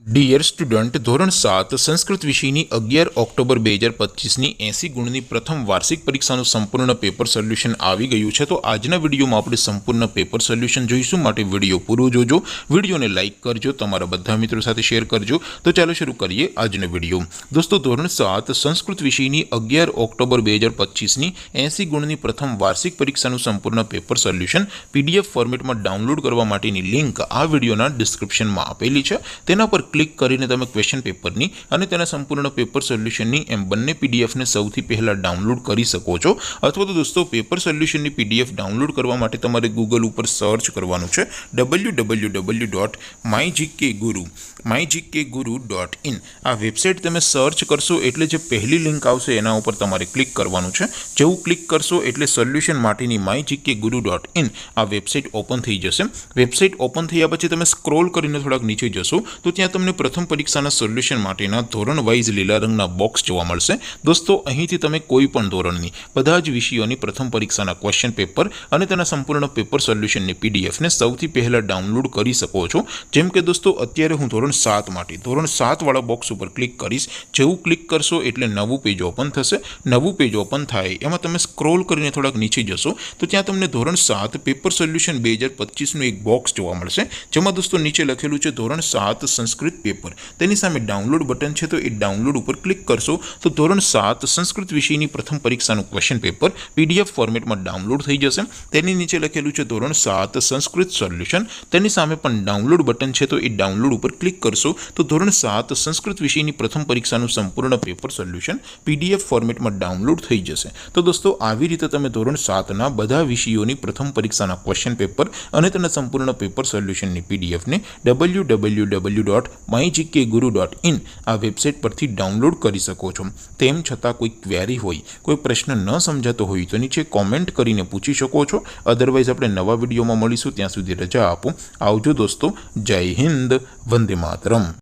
Dear student, ધોરણ 7 સંસ્કૃત વિષયની 11 October 2025ની 80 ગુણની પ્રથમ વાર્ષિક પરીક્ષાનું સંપૂર્ણ પેપર સોલ્યુશન આવી ગયું છે। તો આજના વિડીયોમાં આપણે સંપૂર્ણ પેપર સોલ્યુશન જોઈશું, માટે વિડીયો પૂરો જોજો, વિડીયોને લાઇક કરજો, તમારા બધા મિત્રો સાથે શેર કરજો। તો ચાલો શરૂ કરીએ આજનો વિડીયો। દોસ્તો, ધોરણ 7 સંસ્કૃત વિષયની 11 ઓક્ટોબર 2025ની 80 ગુણની પ્રથમ વાર્ષિક પરીક્ષાનું સંપૂર્ણ પેપર સોલ્યુશન PDF ફોર્મેટમાં ડાઉનલોડ કરવા માટેની લિંક આ વિડીયોના ડિસ્ક્રિપ્શનમાં આપેલી છે। તેના પર ક્લિક કરીને તમે ક્વેશ્ચન પેપરની અને તેના સંપૂર્ણ પેપર સોલ્યુશનની એમ બંને પીડીએફને સૌથી પહેલાં ડાઉનલોડ કરી શકો છો। અથવા તો દોસ્તો, પેપર સોલ્યુશનની પીડીએફ ડાઉનલોડ કરવા માટે તમારે ગૂગલ ઉપર સર્ચ કરવાનું છે www.mygkguru.in। આ વેબસાઇટ તમે સર્ચ કરશો એટલે જે પહેલી લિંક આવશે એના ઉપર તમારે ક્લિક કરવાનું છે। જેવું ક્લિક કરશો એટલે સોલ્યુશન માટેની mygkguru.in આ વેબસાઇટ ઓપન થઈ જશે। વેબસાઇટ ઓપન થયા પછી તમે સ્ક્રોલ કરીને થોડાક નીચે જશો તો ત્યાં તમને પ્રથમ પરીક્ષાના સોલ્યુશન માટેના ધોરણ વાઇઝ લીલા રંગના બોક્સ જોવા મળશે। દોસ્તો, અહીંથી તમે કોઈ પણ ધોરણની બધા જ વિષયોની પ્રથમ પરીક્ષાના ક્વેશ્ચન પેપર અને તેના સંપૂર્ણ પેપર સોલ્યુશનની પીડીએફને સૌથી પહેલાં ડાઉનલોડ કરી શકો છો। જેમ કે દોસ્તો, અત્યારે હું ધોરણ 7 માટે ધોરણ 7 વાળા બોક્સ ઉપર ક્લિક કરીશ। જેવું ક્લિક કરશો એટલે નવું પેજ ઓપન થશે। નવું પેજ ઓપન થાય એમાં તમે સ્ક્રોલ કરીને થોડાક નીચે જશો તો ત્યાં તમને ધોરણ 7 પેપર સોલ્યુશન 2025નું એક બોક્સ જોવા મળશે, જેમાં દોસ્તો નીચે લખેલું છે ધોરણ 7 સંસ્કૃત પેપર। તેની સામે ડાઉનલોડ બટન છે, તો એ ડાઉનલોડ ઉપર ક્લિક કરશો તો ધોરણ 7 સંસ્કૃત વિષયની પ્રથમ પરીક્ષાનું ક્વેશ્ચન પેપર PDF ફોર્મેટમાં ડાઉનલોડ થઈ જશે। તેની નીચે લખેલું છે ધોરણ 7 સંસ્કૃત સોલ્યુશન। તેની સામે પણ ડાઉનલોડ બટન છે, તો એ ડાઉનલોડ ઉપર ક્લિક કરશો તો ધોરણ 7 સંસ્કૃત વિષયની પ્રથમ પરીક્ષાનું સંપૂર્ણ પેપર સોલ્યુશન PDF ફોર્મેટમાં ડાઉનલોડ થઈ જશે। તો દોસ્તો, આવી રીતે તમે ધોરણ 7ના બધા વિષયોની પ્રથમ પરીક્ષાના ક્વેશ્ચન પેપર અને તેના સંપૂર્ણ પેપર સોલ્યુશનની પીડીએફને www.mygkguru.in આ વેબસાઇટ પરથી ડાઉનલોડ કરી શકો છો। તેમ છતાં કોઈ ક્વેરી હોય, કોઈ પ્રશ્ન ન સમજાતો હોય તો નીચે કોમેન્ટ કરીને પૂછી શકો છો। અધરવાઇઝ આપણે નવા વિડીયોમાં મળીશું, ત્યાં સુધી રજા આપો। આવજો દોસ્તો, જય હિન્દ, વંદે માતરમ।